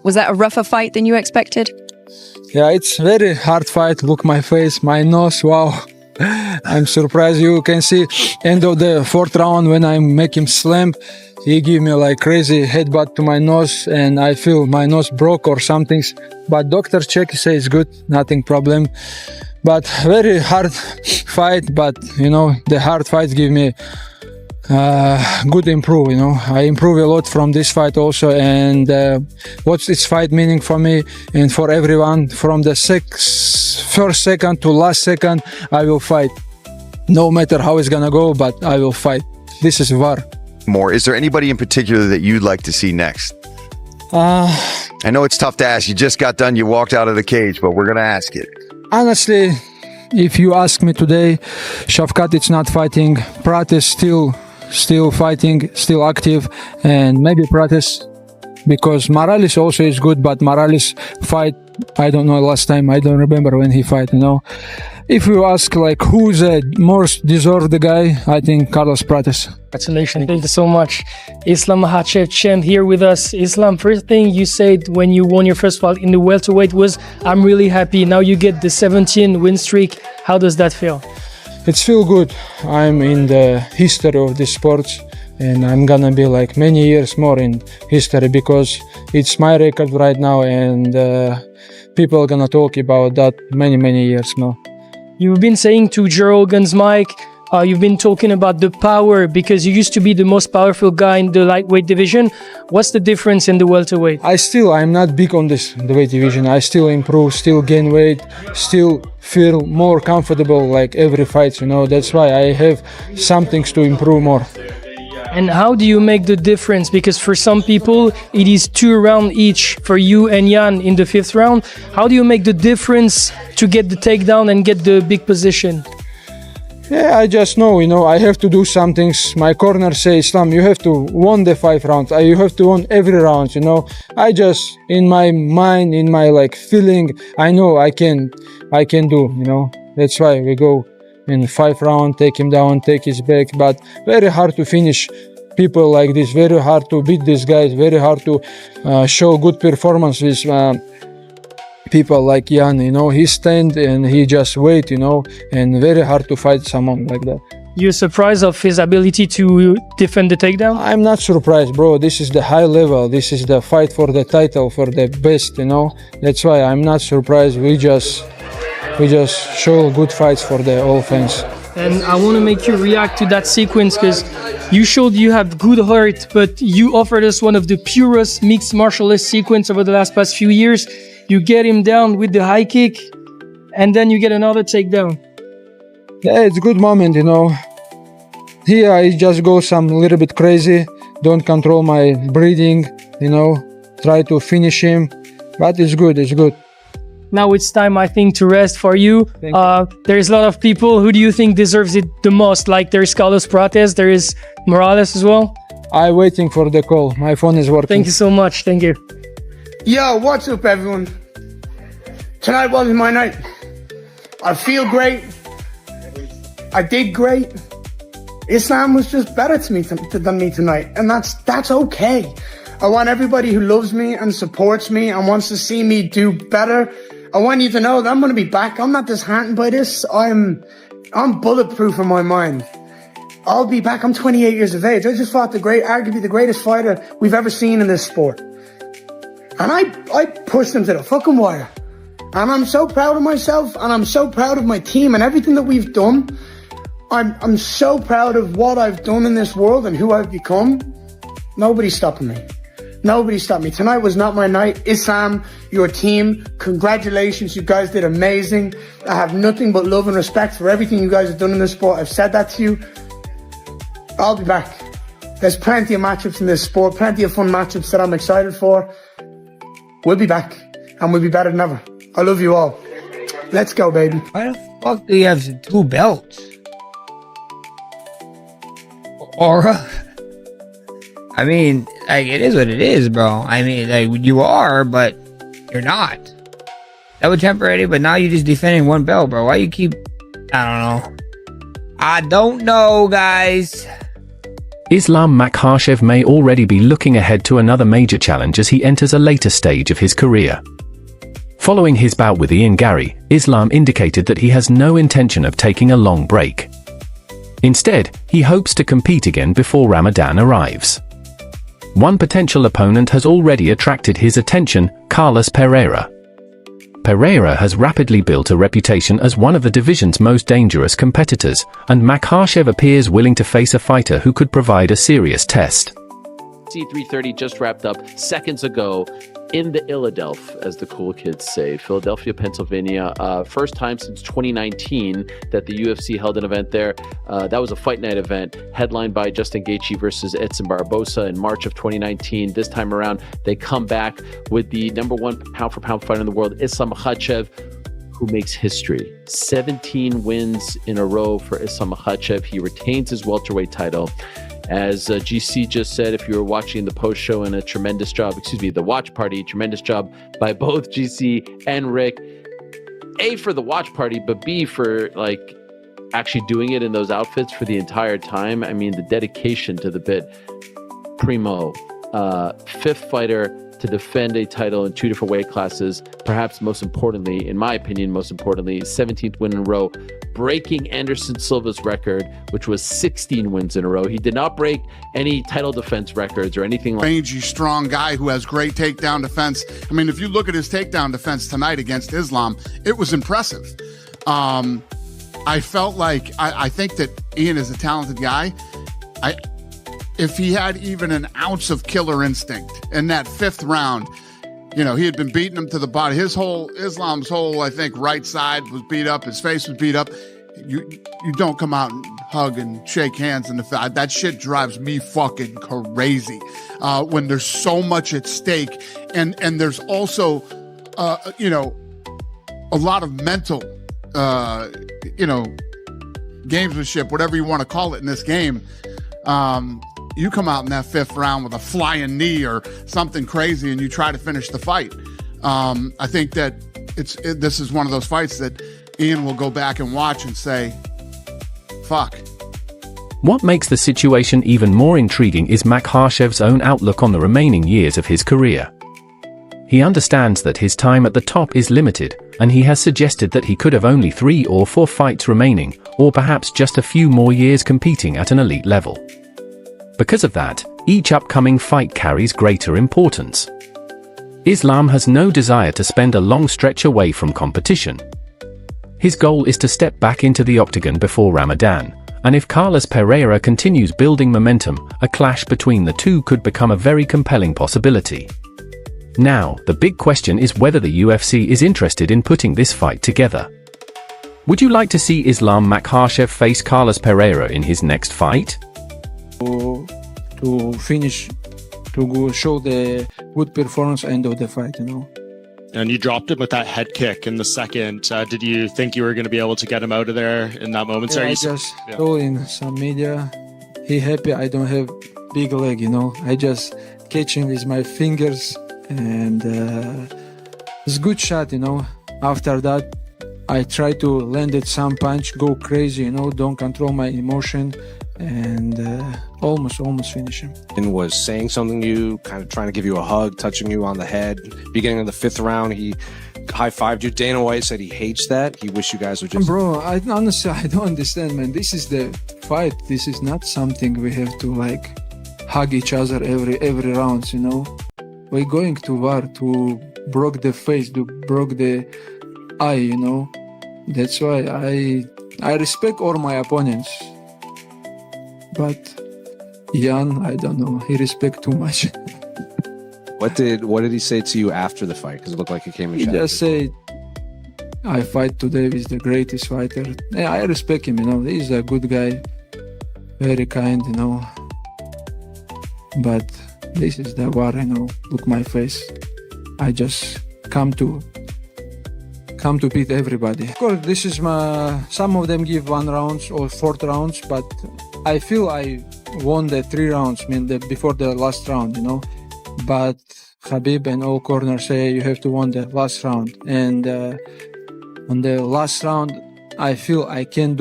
Was that a rougher fight than you expected? Yeah, it's very hard fight. Look my face, my nose, wow. I'm surprised. You can see end of the fourth round when I make him slam, he give me like crazy headbutt to my nose and I feel my nose broke or something. But doctor check, he says good, nothing problem. But very hard fight, but you know, the hard fights give me good improve, you know. I improve a lot from this fight also, and what's this fight meaning for me and for everyone, from the first second to last second, I will fight. No matter how it's gonna go, but I will fight. This is war. More. Is there anybody in particular that you'd like to see next? I know it's tough to ask. You just got done, you walked out of the cage, but we're gonna ask it. Honestly, if you ask me today, Shavkat is not fighting, Prates still fighting, still active, and maybe Prates, because Morales also is good, but Morales fight, I don't know, last time, I don't remember when he fight, you know. If you ask like who's the most deserved guy, I think Carlos Prates. Congratulations. Thank you so much. Islam Makhachev champ here with us. Islam, first thing you said when you won your first fight in the welterweight was, I'm really happy. Now you get the 17 win streak. How does that feel? It's feel good. I'm in the history of this sport, and I'm gonna be like many years more in history because it's my record right now, and people are gonna talk about that many years more. You've been saying to Joe Rogan's mic, you've been talking about the power because you used to be the most powerful guy in the lightweight division. What's the difference in the welterweight? I'm not big on the weight division. I still improve, still gain weight, still feel more comfortable like every fight, you know. That's why I have some things to improve more. And how do you make the difference? Because for some people, it is 2 rounds each. For you and Jan in the 5th round, how do you make the difference to get the takedown and get the big position? Yeah, I just know, you know, I have to do some things. My corner says, Islam, you have to win the 5 rounds. You have to win every round, you know. I just, in my mind, in my like feeling, I know I can do, you know. That's why we go in 5 rounds, take him down, take his back, but very hard to finish people like this, very hard to beat these guys, very hard to show good performance with people like Jan, you know. He stand and he just wait, you know, and very hard to fight someone like that. You're surprised of his ability to defend the takedown? I'm not surprised, bro. This is the high level. This is the fight for the title, for the best, you know. That's why I'm not surprised. We just show good fights for the all fans. And I want to make you react to that sequence because you showed you have good heart, but you offered us one of the purest mixed martial arts sequence over the past few years. You get him down with the high kick, and then you get another takedown. Yeah, it's a good moment, you know. Here I just go some little bit crazy, don't control my breathing, you know, try to finish him, but it's good, it's good. Now it's time, I think, to rest for you. There's a lot of people. Who do you think deserves it the most? Like there's Carlos Prates, there is Morales as well. I'm waiting for the call. My phone is working. Thank you so much. Thank you. Yo, what's up, everyone? Tonight wasn't my night. I feel great. I did great. Islam was just better to me than me tonight, and that's okay. I want everybody who loves me and supports me and wants to see me do better. I want you to know that I'm going to be back. I'm not disheartened by this. I'm bulletproof in my mind. I'll be back. I'm 28 years of age. I just fought arguably the greatest fighter we've ever seen in this sport. And I pushed him to the fucking wire. And I'm so proud of myself, and I'm so proud of my team and everything that we've done. I'm so proud of what I've done in this world and who I've become. Nobody's stopping me. Nobody stopped me. Tonight was not my night. Islam, your team, congratulations. You guys did amazing. I have nothing but love and respect for everything you guys have done in this sport. I've said that to you. I'll be back. There's plenty of matchups in this sport, plenty of fun matchups that I'm excited for. We'll be back, and we'll be better than ever. I love you all. Let's go, baby. Why the fuck do you have 2 belts? Aura? I mean, like, it is what it is, bro. I mean, like, you are, but you're not. That was temporary, but now you're just defending 1 belt, bro. Why you keep... I don't know, guys. Islam Makhachev may already be looking ahead to another major challenge as he enters a later stage of his career. Following his bout with Ian Garry, Islam indicated that he has no intention of taking a long break. Instead, he hopes to compete again before Ramadan arrives. One potential opponent has already attracted his attention, Carlos Pereira. Pereira has rapidly built a reputation as one of the division's most dangerous competitors, and Makhachev appears willing to face a fighter who could provide a serious test. C330 just wrapped up seconds ago in the Philadelphia, as the cool kids say, Philadelphia, Pennsylvania. First time since 2019 that the UFC held an event there. That was a fight night event headlined by Justin Gaethje versus Edson Barbosa in March of 2019. This time around, they come back with the #1 pound-for-pound fighter in the world, Islam Makhachev, who makes history. 17 wins in a row for Islam Makhachev. He retains his welterweight title. As GC just said, if you were watching the post show, and the watch party, tremendous job by both GC and Rick. A, for the watch party, but B, for actually doing it in those outfits for the entire time. I mean, the dedication to the bit. Primo, fifth fighter to defend a title in 2 different weight classes. Perhaps most importantly, in my opinion, 17th win in a row, breaking Anderson Silva's record, which was 16 wins in a row. He did not break any title defense records or anything like that. Rangy, strong guy who has great takedown defense. I mean, if you look at his takedown defense tonight against Islam, it was impressive. I felt like, I think that Ian is a talented guy. If he had even an ounce of killer instinct in that 5th round, he had been beating him to the body. Islam's whole, I think, right side was beat up. His face was beat up. You don't come out and hug and shake hands in the fight. That shit drives me fucking crazy when there's so much at stake. And there's also, a lot of mental, gamesmanship, whatever you want to call it in this game. You come out in that 5th round with a flying knee or something crazy and you try to finish the fight. I think that this is one of those fights that Ian will go back and watch and say, fuck. What makes the situation even more intriguing is Makhachev's own outlook on the remaining years of his career. He understands that his time at the top is limited, and he has suggested that he could have only 3 or 4 fights remaining, or perhaps just a few more years competing at an elite level. Because of that, each upcoming fight carries greater importance. Islam has no desire to spend a long stretch away from competition. His goal is to step back into the octagon before Ramadan, and if Carlos Pereira continues building momentum, a clash between the two could become a very compelling possibility. Now, the big question is whether the UFC is interested in putting this fight together. Would you like to see Islam Makhachev face Carlos Pereira in his next fight? To finish, to go show the good performance end of the fight, And you dropped him with that head kick in the second. Did you think you were going to be able to get him out of there in that moment? Yeah, I just saw in some media, he happy I don't have big leg, I just catch him with my fingers and it's good shot, After that, I try to land it some punch, go crazy, don't control my emotion. And almost finish him. And was saying something to you, kind of trying to give you a hug, touching you on the head. Beginning of the 5th round, he high-fived you. Dana White said he hates that. He wished you guys would just... Bro, honestly, I don't understand, man. This is the fight. This is not something we have to, hug each other every round, We're going to war to broke the face, to broke the eye, That's why I respect all my opponents. But Ian, I don't know. He respect too much. What did he say to you after the fight? Because it looked like he came and He just said, "I fight today with the greatest fighter." Yeah, I respect him. He's a good guy, very kind. But this is the war. Look my face. I just come to beat everybody. Of course, this is some of them give 1 round or 4th rounds, but I feel I won the 3 rounds, before the last round, But Khabib and all corners say you have to win the last round. And on the last round, I feel I can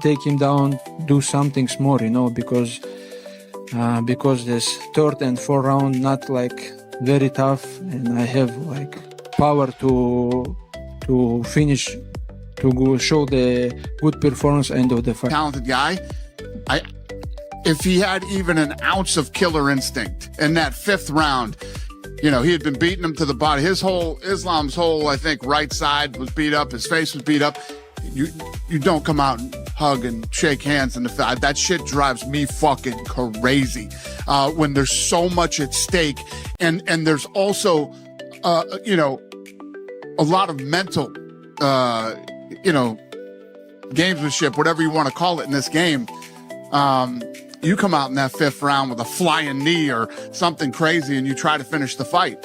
take him down, do something more, because because this third and fourth round not like very tough, and I have like power to finish, to go show the good performance end of the fight. Talented guy. If he had even an ounce of killer instinct in that fifth round, he had been beating him to the body. Islam's whole, I think, right side was beat up. His face was beat up. You don't come out and hug and shake hands in the fight. That shit drives me fucking crazy when there's so much at stake. And there's also, a lot of mental, gamesmanship, whatever you want to call it in this game. You come out in that fifth round with a flying knee or something crazy and you try to finish the fight.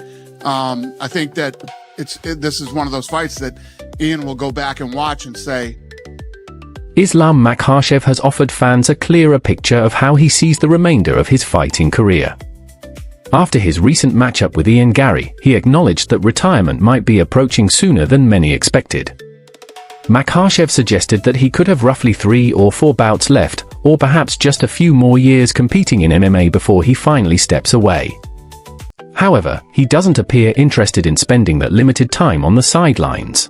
I think that this is one of those fights that Ian will go back and watch and say, Islam Makhachev has offered fans a clearer picture of how he sees the remainder of his fighting career. After his recent matchup with Ian Garry, he acknowledged that retirement might be approaching sooner than many expected. Makhachev suggested that he could have roughly 3 or 4 bouts left, or perhaps just a few more years competing in MMA before he finally steps away. However, he doesn't appear interested in spending that limited time on the sidelines.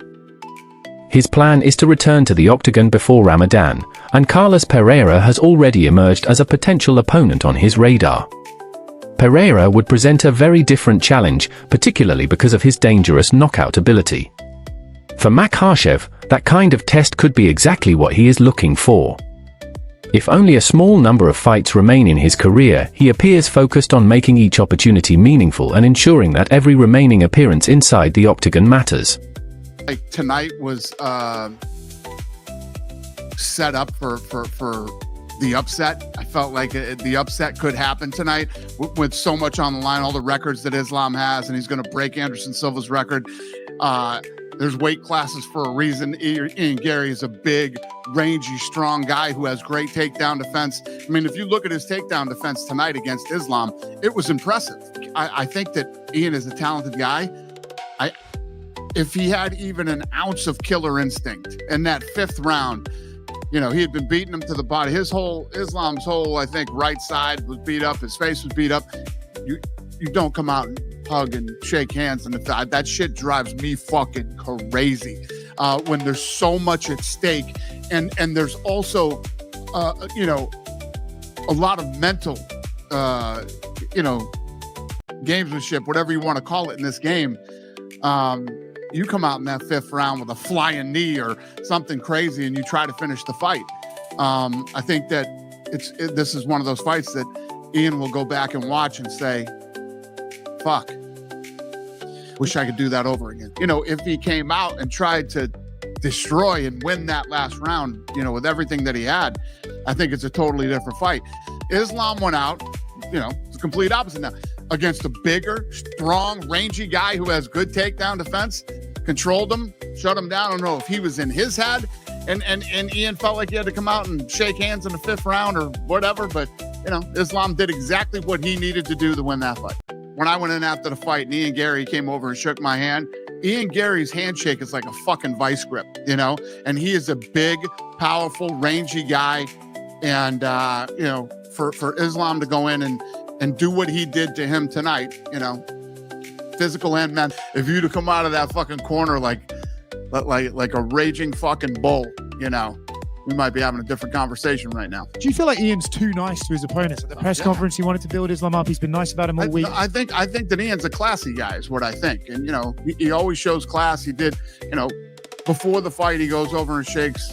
His plan is to return to the Octagon before Ramadan, and Carlos Pereira has already emerged as a potential opponent on his radar. Pereira would present a very different challenge, particularly because of his dangerous knockout ability. For Makhachev, that kind of test could be exactly what he is looking for. If only a small number of fights remain in his career, he appears focused on making each opportunity meaningful and ensuring that every remaining appearance inside the Octagon matters. Like tonight was set up for the upset. I felt like the upset could happen tonight with so much on the line, all the records that Islam has, and he's going to break Anderson Silva's record. There's weight classes for a reason. Ian Garry is a big, rangy, strong guy who has great takedown defense. I mean, if you look at his takedown defense tonight against Islam, it was impressive. I think that Ian is a talented guy. If he had even an ounce of killer instinct in that fifth round, he had been beating him to the body. Islam's whole, I think, right side was beat up. His face was beat up. You don't come out and hug and shake hands in the fight. That shit drives me fucking crazy when there's so much at stake. And there's also, a lot of mental, gamesmanship, whatever you want to call it in this game. You come out in that fifth round with a flying knee or something crazy and you try to finish the fight. I think that this is one of those fights that Ian will go back and watch and say, fuck, wish I could do that over again. If he came out and tried to destroy and win that last round, with everything that he had, I think it's a totally different fight. Islam went out, it's the complete opposite now, against a bigger, strong, rangy guy who has good takedown defense, controlled him, shut him down. I don't know if he was in his head and Ian felt like he had to come out and shake hands in the fifth round or whatever, but Islam did exactly what he needed to do to win that fight. When I went in after the fight and Ian Garry came over and shook my hand, Ian Garry's handshake is like a fucking vice grip, and he is a big, powerful, rangy guy. And, for Islam to go in and do what he did to him tonight, physical and mental. If you'd have come out of that fucking corner like a raging fucking bull, we might be having a different conversation right now. Do you feel like Ian's too nice to his opponents? At the press conference, he wanted to build Islam up. He's been nice about him all week. I think that Ian's a classy guy is what I think. And, he always shows class. He did, before the fight, he goes over and shakes,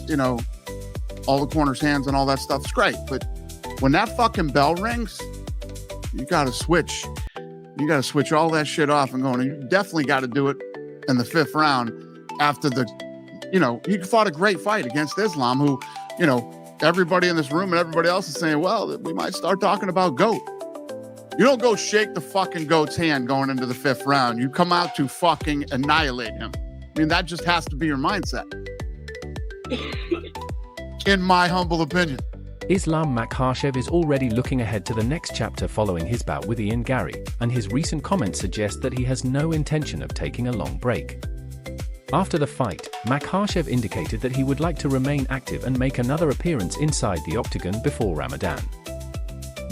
all the corners' hands and all that stuff. It's great. But when that fucking bell rings, you got to switch. You got to switch all that shit off and go. And you definitely got to do it in the fifth round after he fought a great fight against Islam, who, everybody in this room and everybody else is saying, well, we might start talking about GOAT. You don't go shake the fucking GOAT's hand going into the fifth round. You come out to fucking annihilate him. I mean, that just has to be your mindset. In my humble opinion. Islam Makhachev is already looking ahead to the next chapter following his bout with Ian Garry, and his recent comments suggest that he has no intention of taking a long break. After the fight, Makhachev indicated that he would like to remain active and make another appearance inside the Octagon before Ramadan.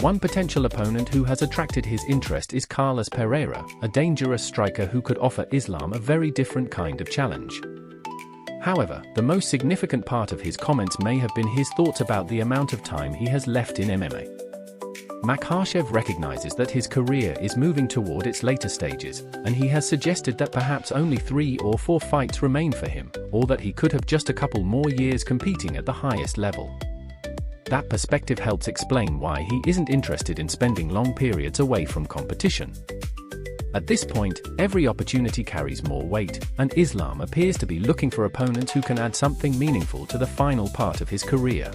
One potential opponent who has attracted his interest is Carlos Pereira, a dangerous striker who could offer Islam a very different kind of challenge. However, the most significant part of his comments may have been his thoughts about the amount of time he has left in MMA. Makhachev recognizes that his career is moving toward its later stages, and he has suggested that perhaps only 3 or 4 fights remain for him, or that he could have just a couple more years competing at the highest level. That perspective helps explain why he isn't interested in spending long periods away from competition. At this point, every opportunity carries more weight, and Islam appears to be looking for opponents who can add something meaningful to the final part of his career.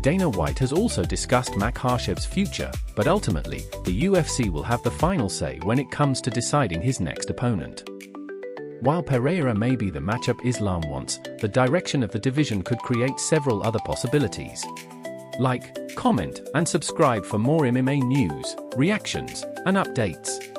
Dana White has also discussed Makhachev's future, but ultimately, the UFC will have the final say when it comes to deciding his next opponent. While Pereira may be the matchup Islam wants, the direction of the division could create several other possibilities. Like, comment, and subscribe for more MMA news, reactions, and updates.